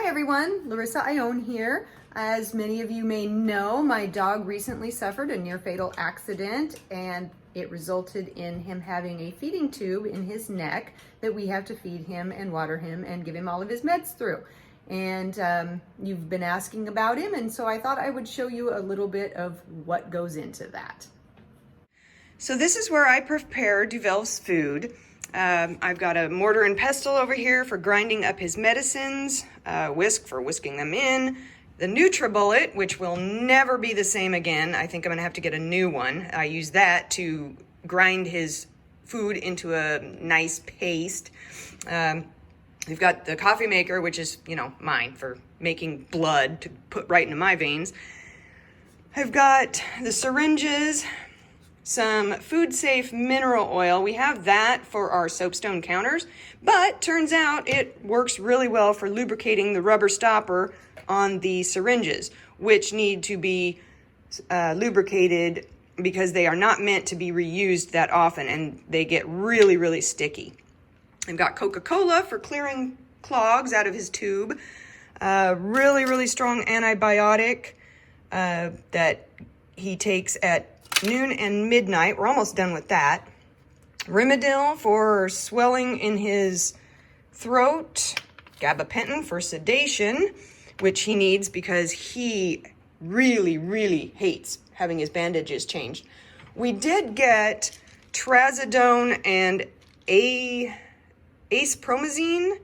Hi everyone, Larissa Ione here. As many of you may know, my dog recently suffered a near fatal accident and it resulted in him having a feeding tube in his neck that we have to feed him and water him and give him all of his meds through. And you've been asking about him, and so I thought I would show you a little bit of what goes into that. So this is where I prepare Duvel's food. I've got a mortar and pestle over here for grinding up his medicines, whisk for whisking them in, the NutriBullet, which will never be the same again. I think I'm gonna have to get a new one. I use that to grind his food into a nice paste. We've got the coffee maker, which is, mine for making blood to put right into my veins. I've got the syringes, some food safe mineral oil. We have that for our soapstone counters, but turns out it works really well for lubricating the rubber stopper on the syringes, which need to be lubricated because they are not meant to be reused that often and they get really, really sticky. I've got Coca-Cola for clearing clogs out of his tube. Really, really strong antibiotic that he takes at noon and midnight. We're almost done with that. Rimadyl for swelling in his throat. Gabapentin for sedation, which he needs because he really, really hates having his bandages changed. We did get trazodone and acepromazine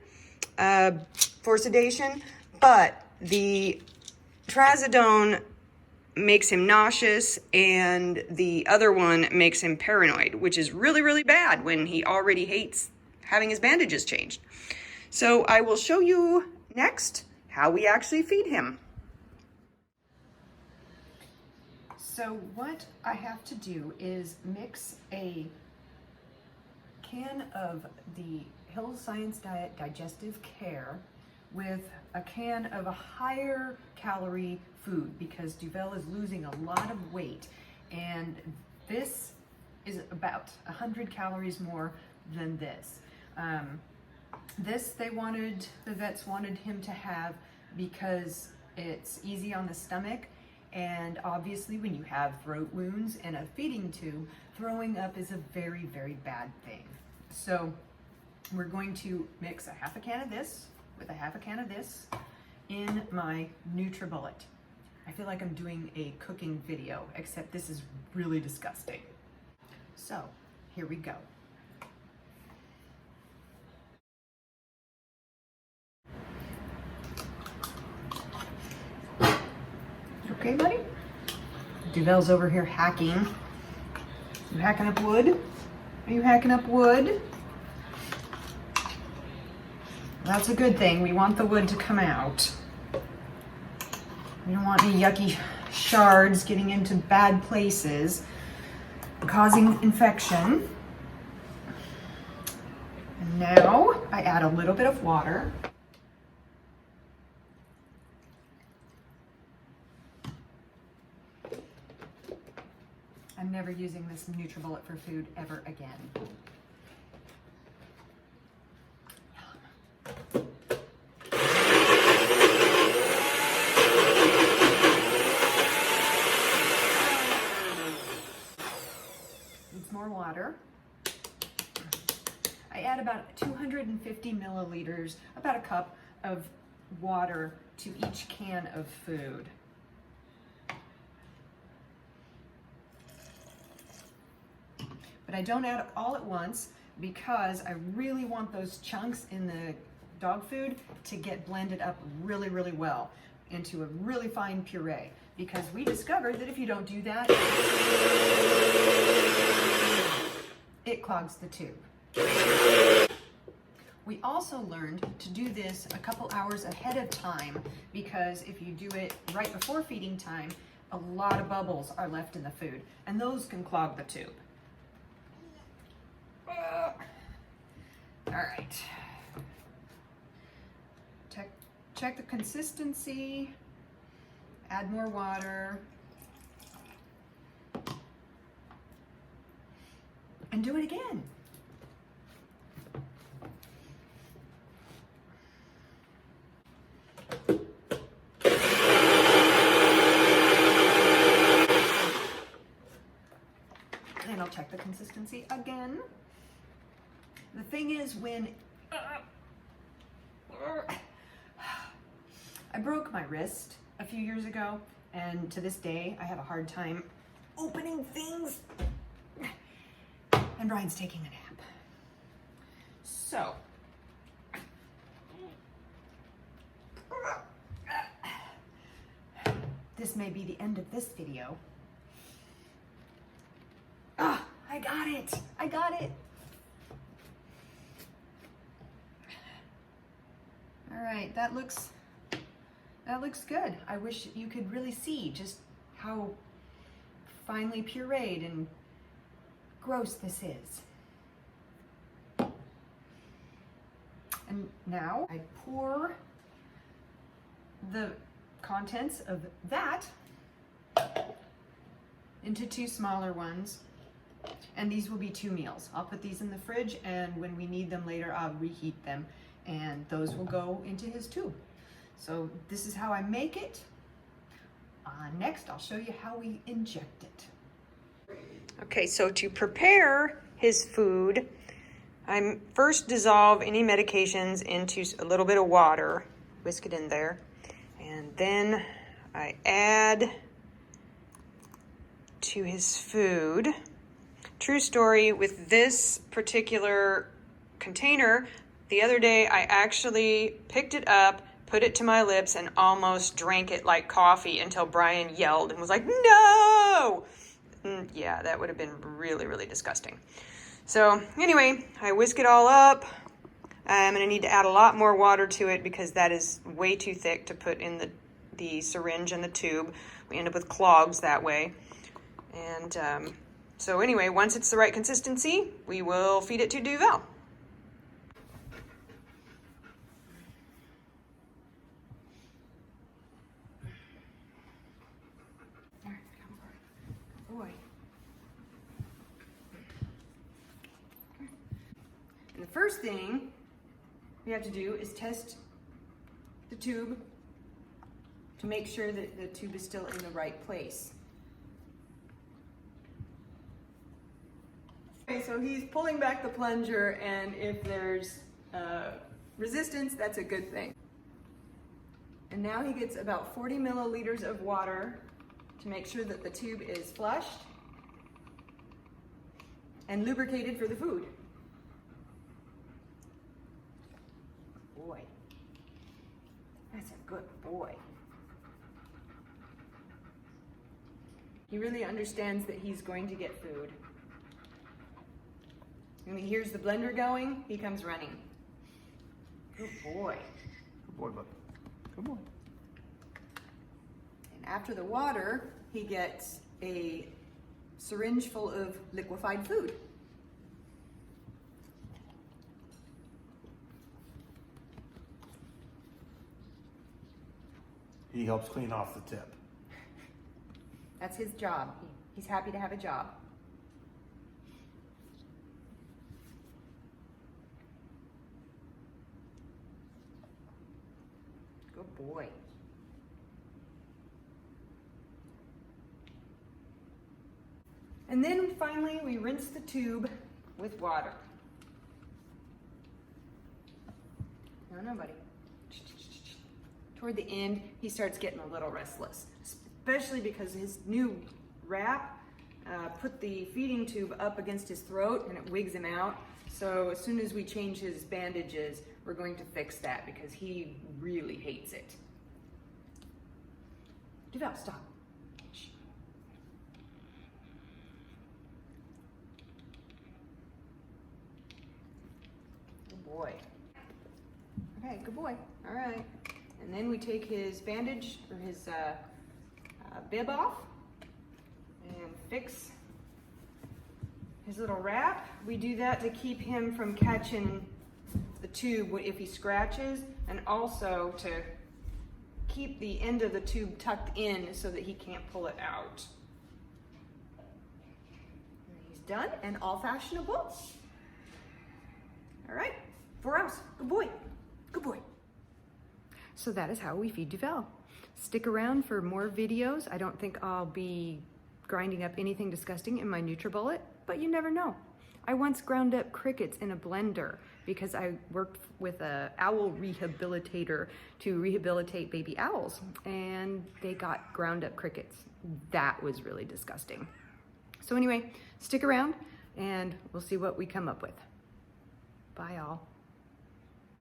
for sedation, but the trazodone makes him nauseous and the other one makes him paranoid, which is really, really bad when he already hates having his bandages changed. So I will show you next how we actually feed him. So what I have to do is mix a can of the Hill Science Diet Digestive Care with a can of a higher calorie food because Duvel is losing a lot of weight, and this is about 100 calories more than this. This the vets wanted him to have because it's easy on the stomach, and obviously when you have throat wounds and a feeding tube, throwing up is a very, very bad thing. So we're going to mix a half a can of this with a half a can of this in my NutriBullet. I feel like I'm doing a cooking video, except this is really disgusting. So here we go. Okay, buddy? Duvel's over here hacking. You hacking up wood? Are you hacking up wood? That's a good thing. We want the wood to come out. We don't want any yucky shards getting into bad places, causing infection. And now I add a little bit of water. I'm never using this NutriBullet for food ever again. Needs more water. I add about 250 milliliters, about a cup of water to each can of food. But I don't add it all at once because I really want those chunks in the dog food to get blended up really, really well into a really fine puree, because we discovered that if you don't do that, it clogs the tube. We also learned to do this a couple hours ahead of time, because if you do it right before feeding time, a lot of bubbles are left in the food, and those can clog the tube. All right. Check the consistency, add more water, and do it again. check the consistency again. The thing is, when I broke my wrist a few years ago, and to this day, I have a hard time opening things. And Brian's taking a nap. So, this may be the end of this video. Ah, I got it. I got it. All right, that looks good. I wish you could really see just how finely pureed and gross this is. And now I pour the contents of that into 2 smaller ones, and these will be 2 meals. I'll put these in the fridge, and when we need them later, I'll reheat them, and those will go into his tube. So this is how I make it. Next, I'll show you how we inject it. Okay, so to prepare his food, I first dissolve any medications into a little bit of water, whisk it in there, and then I add to his food. True story with this particular container, the other day I actually picked it up, put it to my lips, and almost drank it like coffee until Brian yelled and was like, "No!" Yeah, that would have been really, really disgusting. So anyway, I whisk it all up. I'm going to need to add a lot more water to it because that is way too thick to put in the syringe and the tube. We end up with clogs that way. And so anyway, once it's the right consistency, we will feed it to Duvel. Boy. And the first thing we have to do is test the tube to make sure that the tube is still in the right place. Okay, so he's pulling back the plunger, and if there's resistance, that's a good thing. And now he gets about 40 milliliters of water to make sure that the tube is flushed and lubricated for the food. Boy, that's a good boy. He really understands that he's going to get food. When he hears the blender going, he comes running. Good boy. Good boy, bud. Good boy. And after the water, he gets a syringe full of liquefied food. He helps clean off the tip. That's his job. He's happy to have a job. Good boy. And then finally we rinse the tube with water. No, buddy. Toward the end, he starts getting a little restless, especially because his new wrap put the feeding tube up against his throat and it wigs him out. So as soon as we change his bandages, we're going to fix that because he really hates it. Duvel, stop. Shh. Good boy. Okay, good boy. All right. And then we take his bandage or his bib off and fix his little wrap. We do that to keep him from catching the tube if he scratches, and also to keep the end of the tube tucked in so that he can't pull it out. And he's done and all fashionable. All right, 4 hours. Good boy. Good boy. So that is how we feed Duvel. Stick around for more videos. I don't think I'll be grinding up anything disgusting in my NutriBullet, but you never know. I once ground up crickets in a blender because I worked with an owl rehabilitator to rehabilitate baby owls, and they got ground up crickets. That was really disgusting. So anyway, stick around and we'll see what we come up with. Bye all.